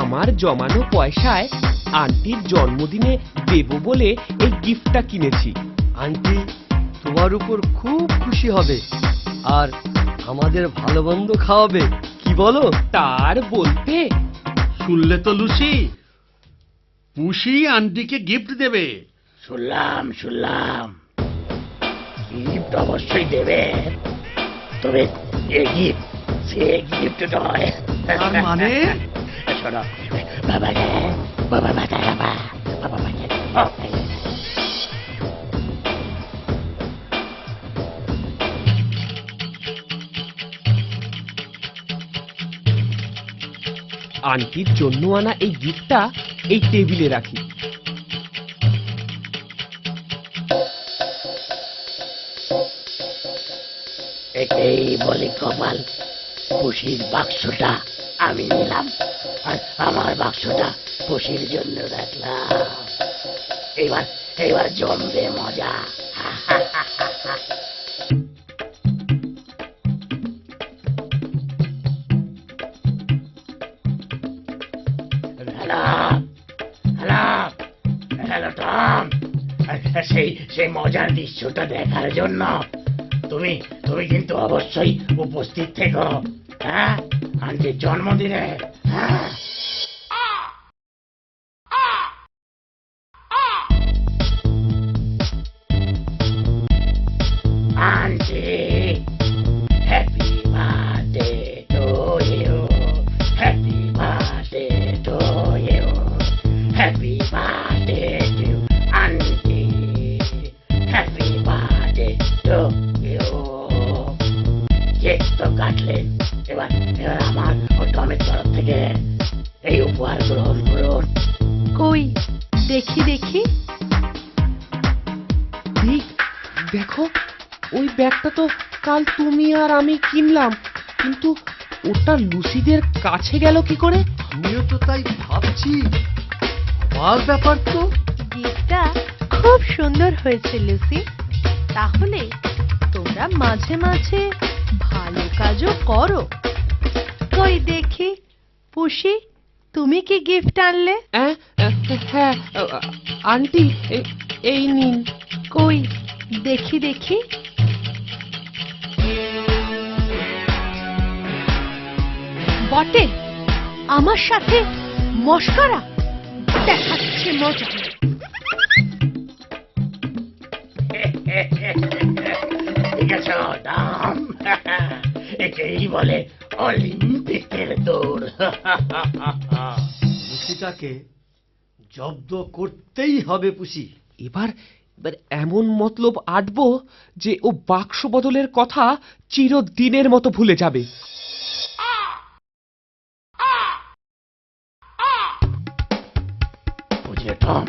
আমার জমানো পয়সায় আন্টির জন্মদিনে দেব বলে এই গিফটটা কিনেছি। আন্টি তোমার উপর খুব খুশি হবে আর আমাদের ভালো মন্দ খাওয়াবে, কি বলো? তার বলতে শুনলে তো লুসি, পুষি আন্টিকে গিফট দেবে। শুনলাম গিফট অবশ্যই দেবে, তবে এই গিফট সে গিফট নয়। তার মানে? শোনো, বাবা আন্টির জন্য আনা এই গিফটটা এই টেবিলে রাখি। একেই বলে কপাল। পুষির বাক্সটা আমি নিলাম আর আমার বাক্সটা পুষির জন্য রাখলাম। এবার জমবে মজা। হ্যালো টম, সেই মজার দৃশ্যটা দেখার জন্য তুমি কিন্তু অবশ্যই উপস্থিত থেকো। হ্যাঁ, আন্টির জন্মদিনে। হ্যাঁ, aunty, happy birthday to you, happy birthday to you, happy birthday to aunty, happy birthday to you. Cake তো কাটলেন, এবার আমার ও টমের তরফ থেকে এই উপহার গ্রহণ করুন। কই দেখি দেখি। দেখো, ওই ব্যাগটা তো কাল তুমি আর আমি কিনলাম, কিন্তু ওটা লুসিদের কাছে গেল কি করে? আমিও তো তাই ভাবছি, আমার ব্যাপার তো। গিফটটা খুব সুন্দর হয়েছে লুসি। তাহলে তোমরা মাঝে মাঝে ভালো কাজও করো। কই দেখি পুষি, তুমি কি গিফট আনলে? হ্যাঁ আন্টি, এই নিন। কই দেখি দেখি। বটে, আমার সাথে মস্করা দেখাচ্ছে মজা। ঠিক আছে টম, একেই বলে অলিম্পিকের দৌড়। পুষিটাকে জব্দ করতেই হবে পুষি। এবার এমন মতলব আঁটবো যে ও বাক্স বদলের কথা চিরদিনের মতো ভুলে যাবে। বুঝলে টম,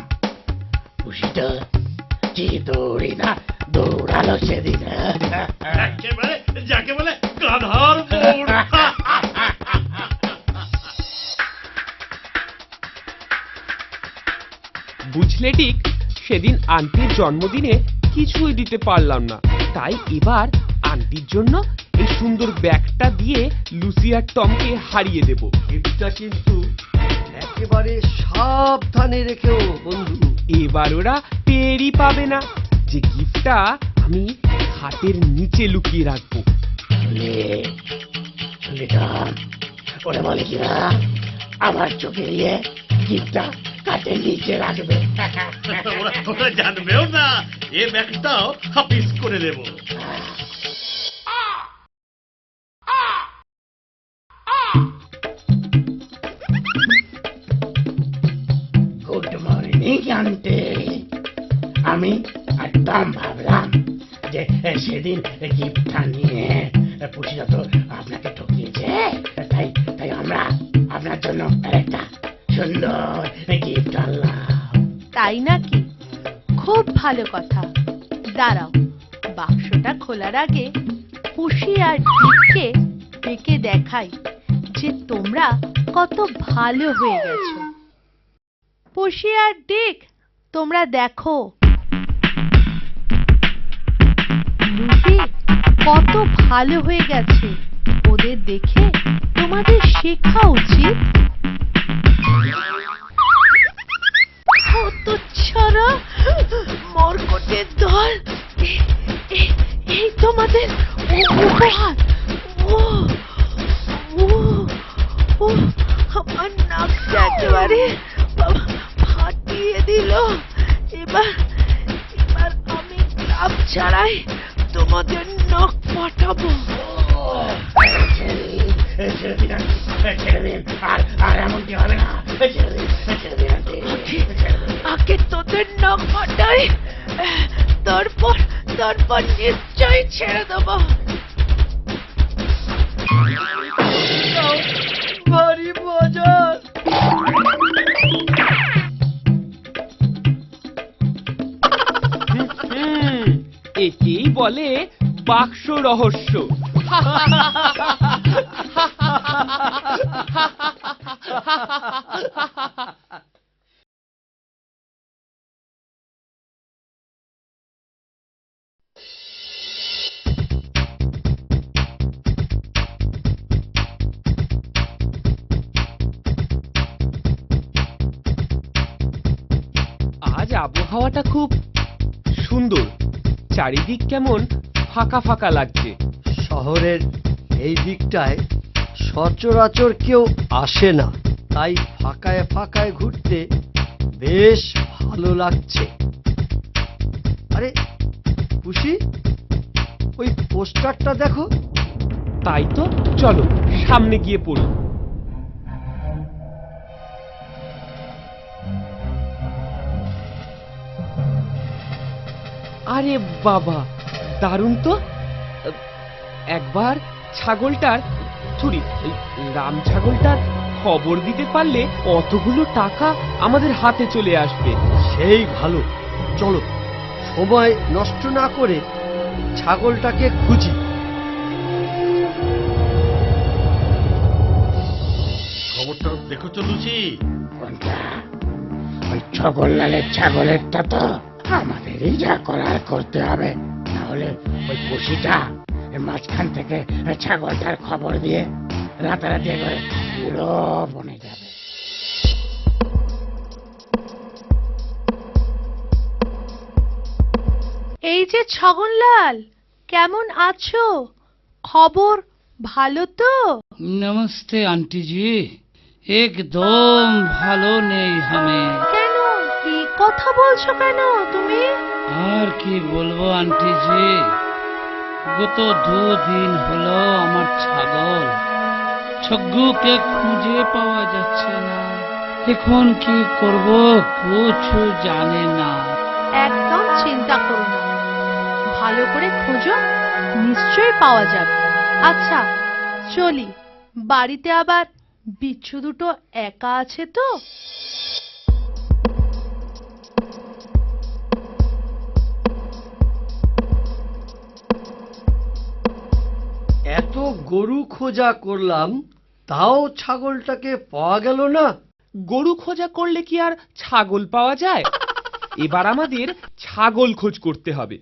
পুষিটা কি দৌড়ি না দৌড়ালো সেদিন। একেবারে যাকে বলে গাধার দৌড়। বুঝলে ঠিক, সেদিন আন্টির জন্মদিনে কিছুই দিতে পারলাম না, তাই এবার আন্টির জন্য এই সুন্দর ব্যাগটা দিয়ে লুসি আর টমকে হারিয়ে দেব। গিফটটা কিন্তু একেবারে সাবধানে রেখেও বন্ধু। এবার ওরা টেরই পাবে না যে গিফটটা আমি খাটের নিচে লুকিয়ে রাখবো। টম, ওরা বলে কিনা আমার চোখে গিয়ে গিফটটা কাটের নিচে রাখবে। ওরা জানবেও না, এ ব্যাগটাও হাফিস করে দেব। Good morning aunty. আমি একদম ভাবলাম যে সেদিন গিফটটা নিয়ে পুষিরা তো আপনাকে ঠকিয়েছে, তাই আমরা আপনার জন্য একটা সুন্দর গিফট আনলাম। তাই নাকি? খুব ভালো কথা। দাঁড়াও, বাক্সটা খোলার আগে পুষি আর ডিককে ডেকে দেখাই যে তোমরা কত ভালো হয়ে গেছো। পুষি আর ডিক, তোমরা দেখো লুসি কত ভালো হয়ে গেছে। ওদের দেখে তোমাদের শেখা উচিত। মরকটের দল, এই তোমাদের উপহার। ও ও ও আমার নাকটা একেবারে ফাটিয়ে দিল। এবার আমি লাভ ছাড়াই তোমাদের নখ ফাটাবো। আর এমনটি হবে না, ছেড়ে দিন আন্টি। আগে তোদের নখ ফাটাই, তারপর নিশ্চয়ই ছেড়ে দেবো। ভারী মজার। একেই বলে বাক্স রহস্য। আজ আবহাওয়াটা খুব সুন্দর, চারিদিক কেমন ফাঁকা ফাঁকা লাগছে। শহরের এই দিকটায় সচরাচর কেউ আসে না, তাই ফাঁকায় ফাঁকায় ঘুরতে বেশ ভালো লাগছে। আরে খুশি, ওই পোস্টারটা দেখো। তাই তো, চলো সামনে গিয়ে পড়ি। আরে বাবা, দারুণ তো। একবার ছাগলটার রাম ছাগলটার খবর দিতে পারলে অতগুলো টাকা আমাদের হাতে চলে আসবে। সেই ভালো, চলো সময় নষ্ট না করে ছাগলটাকে খুঁজি। খবরটা দেখেছো লুচি? কোনটা? ওই ছগললালের ছাগলেরটা তো আমাদেরই যা করার করতে হবে, নাহলে ওই পুষিটা মাঝখান থেকে ছাগলটার খবর দিয়ে রাতারাতি করে পুরো বনে যাবে। এই যে ছগনলাল, কেমন আছো? খবর ভালো তো? नमस्ते आंटी जी, एकदम ভালো নেই আমি। কেন, কি কথা বলছো কেন তুমি? আর কি বলবো আন্টি জি, গত 2 দিন হলো আমার ছাগল ছগ্গুকে খুঁজে পাওয়া যাচ্ছে না। এখন কি করব কিছু জানি না। একদম চিন্তা করো না, ভালো করে খোঁজো, নিশ্চয়ই পাওয়া যাবে। আচ্ছা চলি, বাড়িতে আবার বিচ্ছু দুটো একা আছে তো। এত গরু খোঁজা করলাম, তাও ছাগলটাকে পাওয়া গেল না। গরু খোঁজা করলে কি আর ছাগল পাওয়া যায়? এবার আমাদের ছাগল খোঁজ করতে হবে।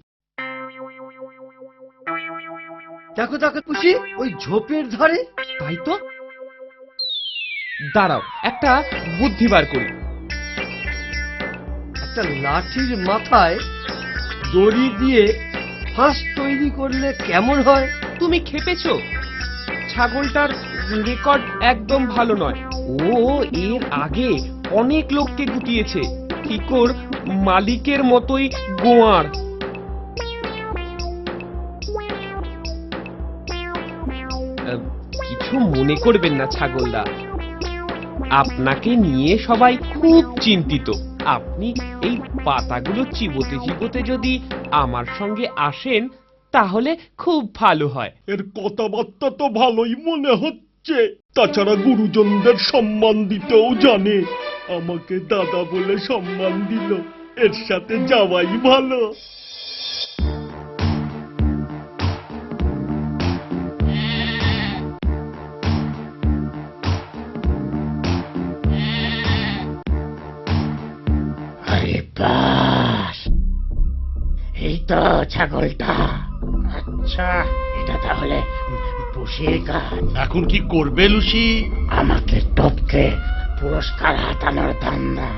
দেখো দেখো খুশি, ওই ঝোপের ধারে। তাই তো, দাঁড়াও একটা বুদ্ধি বার করি। একটা লাঠির মাথায় দড়ি দিয়ে ফাঁস তৈরি করলে কেমন হয়? তুমি খেপেছো? ছাগলটার রেকর্ড একদম ভালো নয়। ও এর আগে অনেক লোককে গুটিয়েছে, ঠিকর মালিকের মতোই গোয়ার। কিছু মনে করবেন না ছাগলদা, আপনাকে নিয়ে সবাই খুব চিন্তিত। আপনি এই পাতাগুলো চিবোতে চিবোতে যদি আমার সঙ্গে আসেন তাহলে খুব ভালো হয়। এর কথাবার্তা তো ভালোই মনে হচ্ছে, তাছাড়া গুরুজনদের সম্মান দিতেও জানে। আমাকে দাদা বলে সম্মান দিল, এর সাথে যাওয়াই ভালো। আরে বাস, এই তো ছাগলটা। আচ্ছা, এটা তাহলে পুষির কাজ। এখন কি করবে লুসি? আমাকে টপকে পুরস্কার হাতানোর ধান্দা।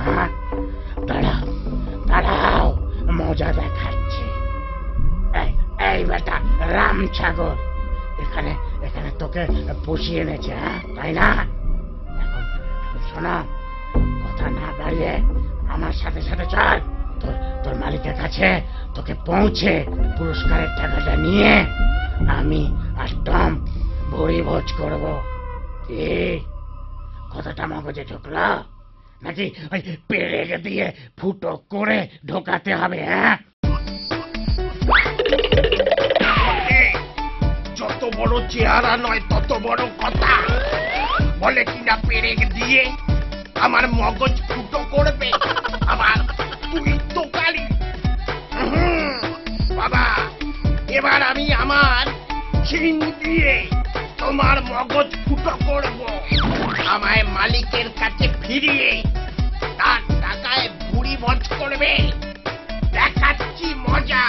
দাঁড়াও দাঁড়াও, মজা দেখাচ্ছি। এই বেটা রাম ছাগল, এখানে এখানে তোকে পুষিয়ে এনেছে, হ্যাঁ তাই না? এখন শোনো, কথা না বাড়িয়ে আমার সাথে সাথে চল। তোর মালিকের কাছে তোকে পৌঁছে পুরস্কারের টাকাটা নিয়ে আমি আর টম ভুড়ি ভোজ করবো। কথাটা মগজে ঢুকলো নাকি ওই পেরেক দিয়ে ফুটো করে ঢোকাতে হবে? হ্যাঁ, যত বড় চেহারা নয় তত বড় কথা বলে কিনা পেরেক দিয়ে আমার মগজ ফুটো করবে। আবার তুই তো কালি। বাবা, এবার আমি আমার শিং দিয়ে তোমার মগজ ফুটো করব। আমায় মালিকের কাছে ফিরিয়ে তার টাকায় বুড়ি ভোজ করবে। দেখাচ্ছি মজা।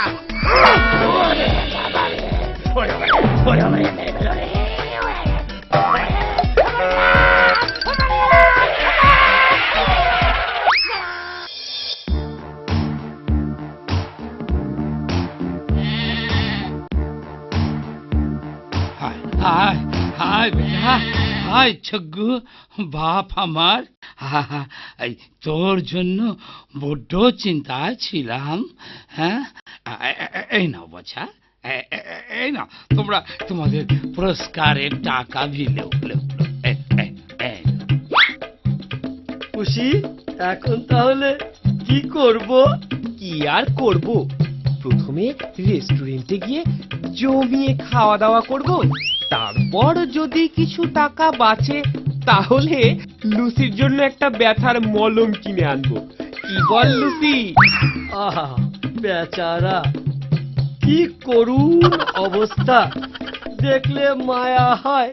হায় হায় বেটা, হায় ছগ্গু, বাপ আমার। এই তোর জন্য বড্ড চিন্তায় ছিলাম। হ্যাঁ, এই নাও বাছা, এই নাও তোমরা তোমাদের পুরস্কারের টাকা ভিলেও। খুশি, এখন তাহলে কি করব? কি আর করব, প্রথমে রেস্টুরেন্টে গিয়ে জমিয়ে খাওয়া দাওয়া করব, তারপর যদি কিছু টাকা বাঁচে তাহলে লুসির জন্য একটা ব্যথার মলম কিনে আনবো। কি বল লুসি? আহা, বেচারা, কি করুণ অবস্থা, দেখলে মায়া হয়।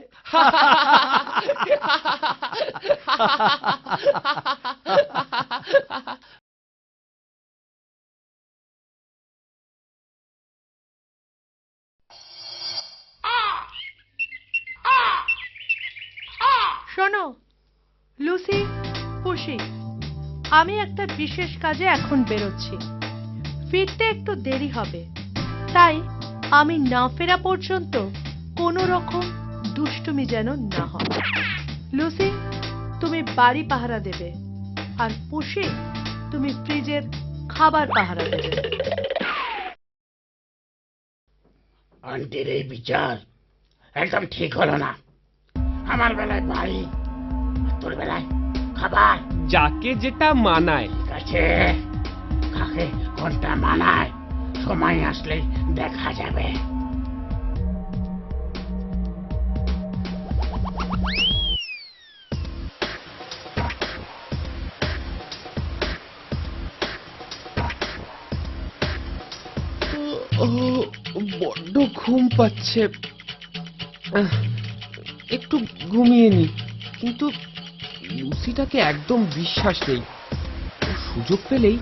শোনো লুসি, খুশি, আমি একটা বিশেষ কাজে এখন বেরোচ্ছি, ফিরতে একটু দেরি হবে, তাই আমি না ফেরা পর্যন্ত কোনো রকম দুষ্টুমি যেন না হয়। লুসি, তুমি বাড়ি পাহারা দেবে, আর পুষি, তুমি ফ্রিজের খাবার পাহারা দেবে। আন্টির এই বিচার একদম ঠিক হলো না। আমার বেলায় বাড়ি, আর তোর বেলায় খাবার। যাকে যেটা মানায়। ঠিক আছে, কাকে কোনটা মানায় সময় আসলে দেখা যাবে। বড্ড ঘুম পাচ্ছে, একটু ঘুমিয়ে নি। কিন্তু লুসিটাকে একদম বিশ্বাস নেই, সুযোগ পেলেই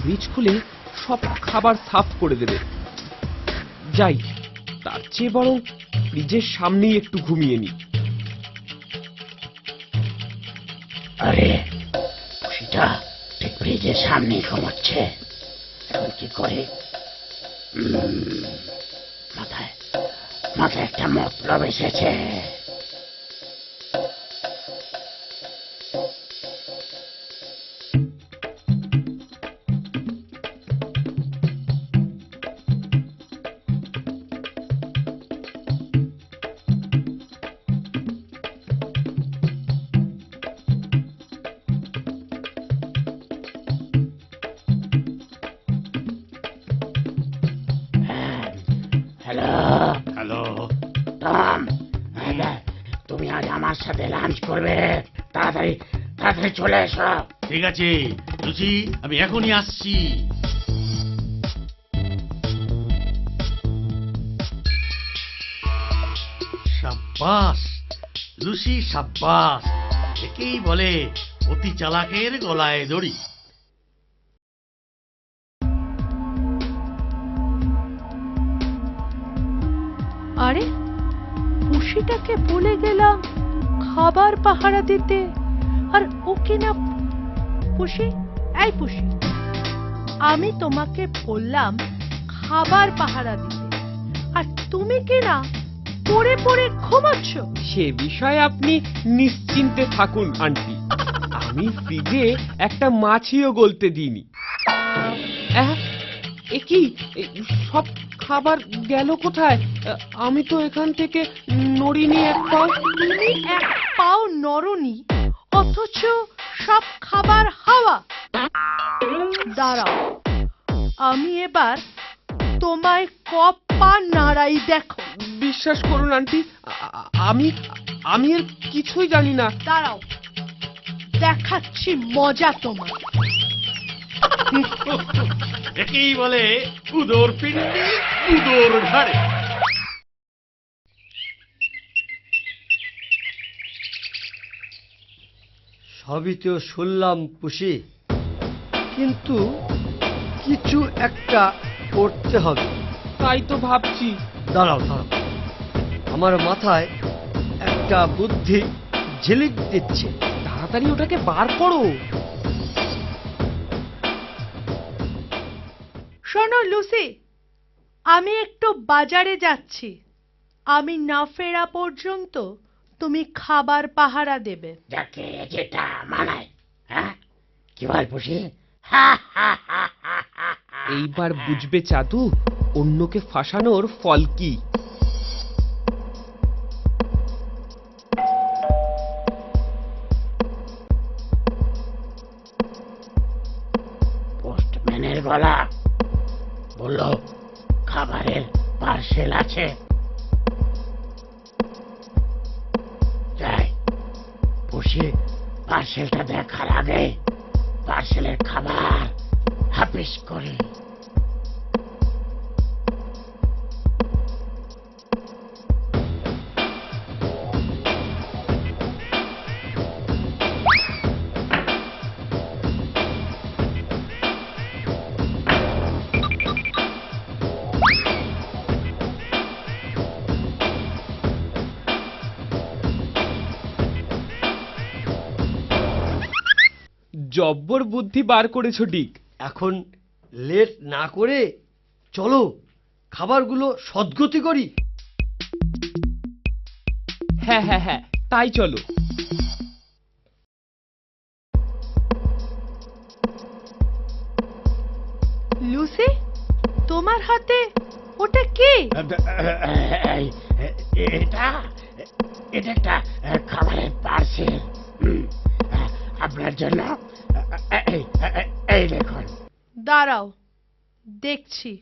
ফ্রিজ খুলে সব খাবার সাফ করে দেবে। যাই, তার চেয়ে বরং ফ্রিজের সামনেই একটু ঘুমিয়ে নি। আরে সেটা ঠিক ফ্রিজের সামনেই ঘুমাচ্ছে, এখন কি করে? মাথায় মাথায় একটা মতলব এসেছে। হ্যালো হ্যালো, টম, তুমি আজ আমার সাথে লাঞ্চ করবে, তাড়াতাড়ি তাড়াতাড়ি চলে এসো। ঠিক আছে লুচি, আমি এখনই আসছি। সাব্বাস লুচি, সাব্বাস, একেই বলে অতি চালাকের গলায় দড়ি। আরে পুষিটাকে বলে গেলাম খাবার পাহারা দিতে, আর ওকে না। পুষি, এই পুষি, আমি তোমাকে বললাম খাবার পাহারা দিতে, আর তুমি কি না পড়ে পড়ে ঘুমাচ্ছ? সে বিষয়ে আপনি নিশ্চিন্তে থাকুন আন্টি, আমি ফ্রিজে একটা মাছিও গলতে দিইনি। এ কি, সব খাবার গেল কোথায়? আমি তো এখান থেকে নড়িনি এক পাও। তুমি এক পাও নরনি, অথচ সব খাবার হাওয়া। দাঁড়াও, আমি এবার তোমায় পা নাড়াই, দেখো। বিশ্বাস করুন আন্টি, আমি আমি এর কিছুই জানি না। দাঁড়াও, দেখাচ্ছি মজা তোমার। একেই বলে উদর পিণ্ডি উদর ঘাড়ে। সবই তো শুনলাম পুষি, কিন্তু কিছু একটা করতে হবে। তাই তো ভাবছি। দাঁড়াও দাঁড়াও, আমার মাথায় একটা বুদ্ধি ঝিলিক দিচ্ছে। তাড়াতাড়ি ওটাকে বার করো। শোনো লুসি, আমি একটু বাজারে যাচ্ছি। আমি না ফেরা পর্যন্ত তুমি খাবার পাহারা দেবে। যাকে যেটা মানায়। হ্যাঁ, কি বল পুষি? এইবার বুঝবে চাতু অন্যকে ফাঁসানোর ফল কি। পোস্টম্যানের গলা বলল খাবারের পার্সেল আছে। যাই, পুষি পার্সেলটা দেখার আগে পার্সেলের খাবার হাফিস করে। জব্বর বুদ্ধি বার করেছো ডিক। এখন লেট না করে চলো খাবারগুলো সদ্গতি করি। হ্যাঁ হ্যাঁ হ্যাঁ, তাই চলো। লুসি, তোমার হাতে ওটা কি? এটা এটা একটা খাবারের পার্সেল আপনার জন্য। এই দেখুন। দাঁড়াও, দেখছি।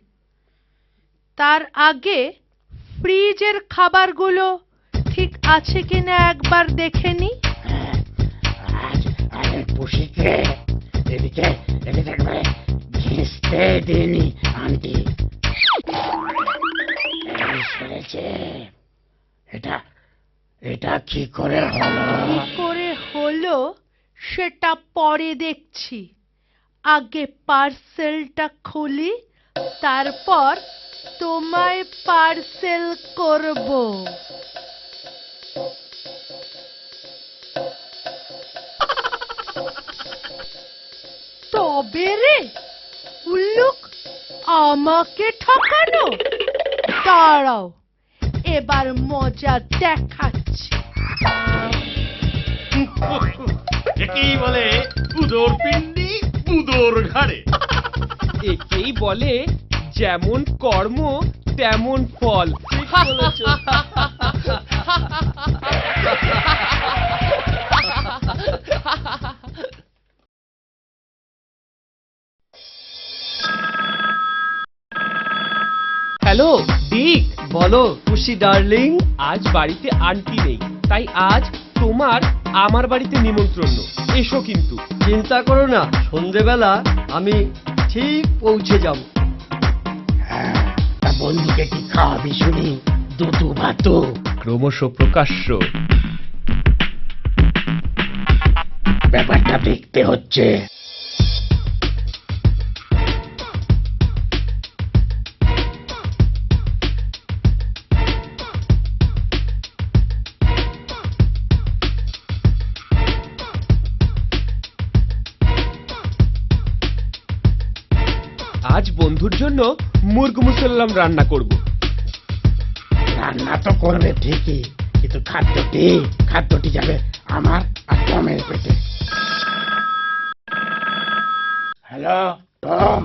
তার আগে ফ্রিজের খাবারগুলো ঠিক আছে কিনা একবার দেখে নি। আরে পুষিকে এদিকে এদিকে একবারে ঘেঁষতে দিইনি আন্টি। সেরেছে। এটা এটা কি করে হলো? কি করে হলো সেটা পরে দেখছি। আগে পার্সেলটা খুলি, তারপর তোমায় পার্সেল করব। তবে রে উল্লুক, আমাকে ঠকানো। দাঁড়াও, এবার মজা দেখাচ্ছি। একেই বলে উদর পিণ্ডি উদর ঘাড়ে। একেই বলে যেমন কর্ম তেমন ফল। হ্যালো ডিক। বলো পুষি ডার্লিং। আজ বাড়িতে আন্টি নেই, তাই আজ তোমার আমার বাড়িতে নিমন্ত্রণ। এসো কিন্তু। চিন্তা করো না, সন্ধেবেলা আমি ঠিক পৌঁছে যাব। তা বন্ধুকে কি খাওয়াবি শুনি? দুধু ভাতু? ক্রমশ প্রকাশ্য। ব্যাপারটা দেখতে হচ্ছে। বন্ধুর জন্য মুরগ মুসল্লাম রান্না করব। রান্না তো করবে ঠিকই, কিন্তু খাদ্যটি যাবে আমার আর টমের পেটে। হ্যালো টম,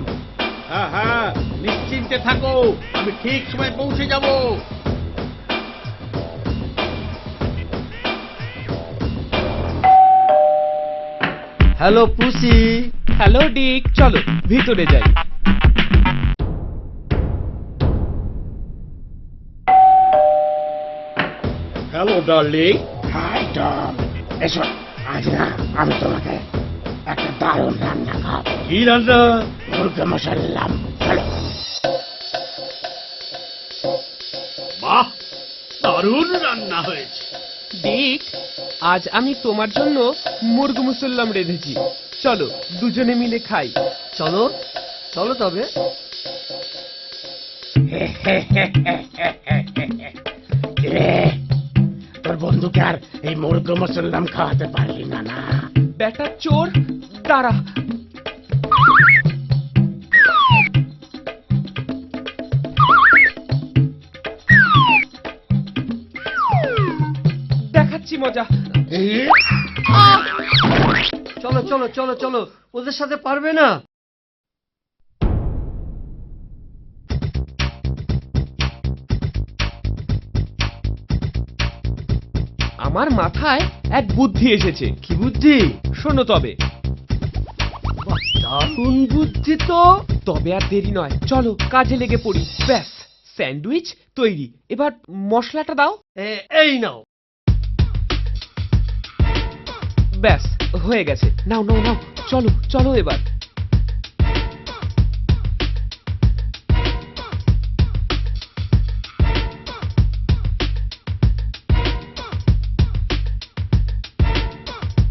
হ্যাঁ হ্যাঁ, নিশ্চিন্তে থাকো, আমি ঠিক সময় পৌঁছে যাব। হ্যালো পুসি। হ্যালো ডিক, চলো ভিতরে যাই। Hello darling. হাই টম, এসো। আজ না আমি তোমাকে একটা দারুণ রান্না খাবো। কি রান্না? মুরগি মশাল্লাম। চলো। বাহ, দারুণ রান্না হয়েছে। ডিক, আজ আমি তোমার জন্য মুরগ মুসল্লাম রেঁধেছি, চলো দুজনে মিলে খাই। চলো চলো তবে। কিরে, তোর বন্ধুকে আর এই মুরগি মশাল্লাম খাওয়াতে পারলি না? না বেটা চোর, দাঁড়া। দেখাচ্ছি মজা। চলো চলো চলো চলো, ওদের সাথে পারবে না। আমার মাথায় এক বুদ্ধি এসেছে। কি বুদ্ধি? শোনো তবে। বাহ, দারুণ বুদ্ধি তো। তবে আর দেরি নয়, চলো কাজে লেগে পড়ি। ব্যাস, স্যান্ডউইচ তৈরি। এবার মশলাটা দাও। এই নাও। ব্যাস হয়ে গেছে। নাও নাও নাও, চলো চলো এবার।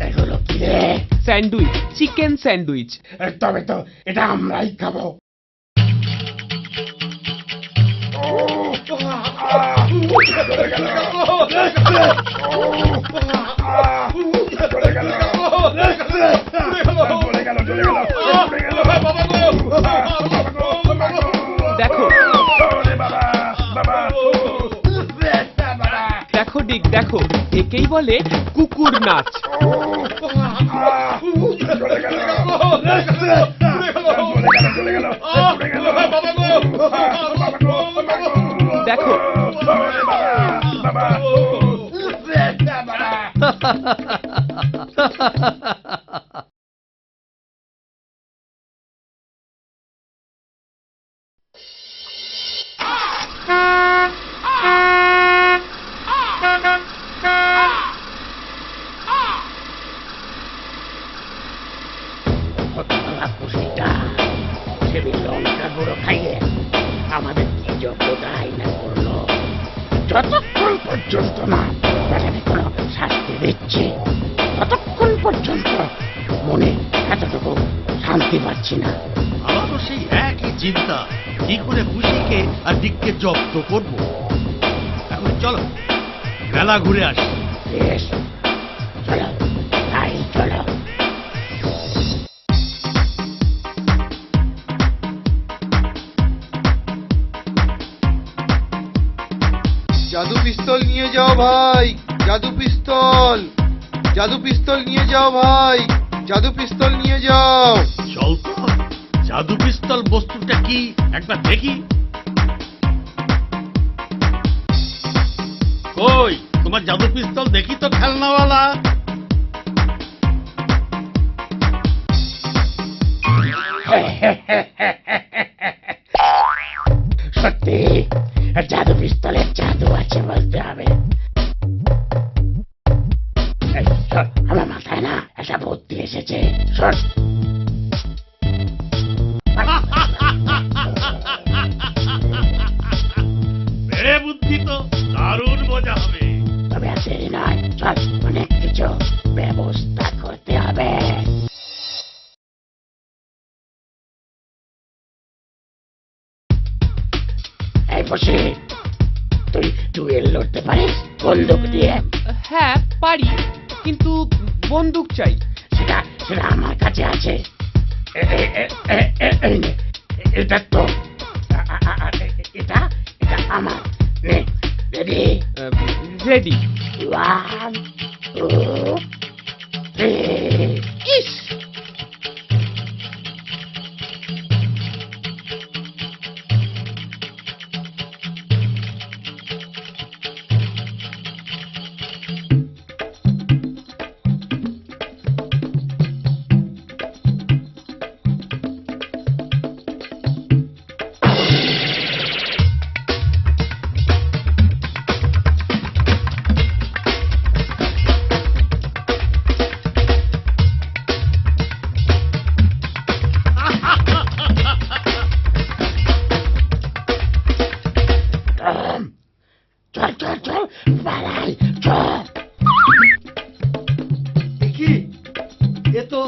এগুলো কি রে? Sandwich, chicken sandwich. তবে তো এটা আমরাই খাবো। দেখো দেখো ডিক, দেখো, একেই বলে কুকুর নাচ। দেখো খুশিটা সেদিন লঙ্কা গুঁড়ো খাইয়ে আমাদের কি যোগ্যতাই না করলো। যতক্ষণ পর্যন্ত না তাকে কোনো শাস্তি দিচ্ছি, ততক্ষণ পর্যন্ত মনে এতটুকু শান্তি পাচ্ছি না। আমারও সেই একই চিন্তা, কি করে খুশিকে আর দিককে জব্দ করবো। এখন চলো মেলা ঘুরে আসি। বেশ, চলো তাই চলো। জাদু পিস্তল নিয়ে যাও ভাই, জাদু পিস্তল, জাদু পিস্তল নিয়ে যাও ভাই, জাদু পিস্তল নিয়ে যাও। চল তো, জাদু পিস্তল বস্তুটা কি একবার দেখি। কই তোমার জাদু পিস্তল দেখি তো, খেলনাওয়ালা। সত্যি জাদু পিস্তলের জাদু আছে বলতে হবে। এই, শোন, আমার মাথায় না একটা বুদ্ধি এসেছে। শোন, বেড়ে বুদ্ধি তো, দারুণ মজা হবে। তবে আর দেরি নয়, চল অনেক কিছু ব্যবস্থা করতে হবে। এই বসে, তুই ডুয়েল লড়তে পারিস বন্দুক দিয়ে? হ্যাঁ পারি, কিন্তু বন্দুক চাই। সেটা সেটা আমার কাছে আছে। এই নে, এটা তো এটা এটা আমার নে রেডি রেডি। 1 2 3 ইস চল চল চল পালাই চল। কি এ তো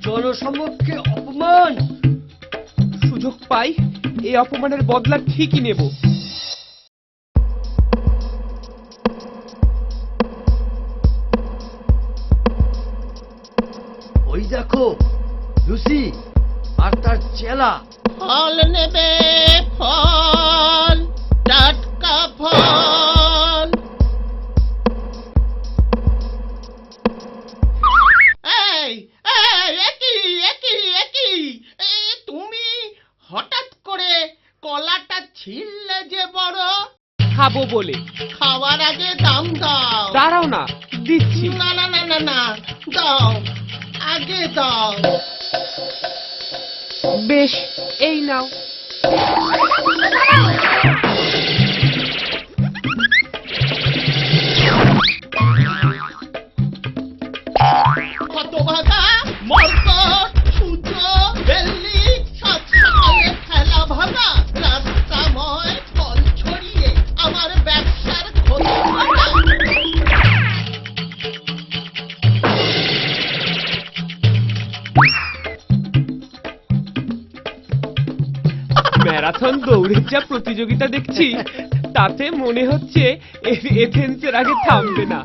জনসমক্ষে অপমান। সুযোগ পাই এই অপমানের বদলা ঠিকই নেব। ওই দেখো লুসি আর তার চেলা। ফল নেবে ফল, টাটকা ফল। এই এই একই একই একই তুমি হঠাৎ করে কলাটা ছিললে যে বড়? খাবো বলে। খাওয়ার আগে দাম দাও। দাঁড়াও না, দিচ্ছি। না না না না না, দাও আগে দাও। বেশ, এই নাও। হতভাগা মরকট সূর্য বেল্লি সাত সকালে ফেলা ভাগা রাস্তাময় ফল ছড়িয়ে আমার ব্যবসার ক্ষতি করা। ম্যারাথন দৌড়ের যা প্রতিযোগিতা দেখছি তাতে মনে হচ্ছে এথেন্সের আগে থামবে না।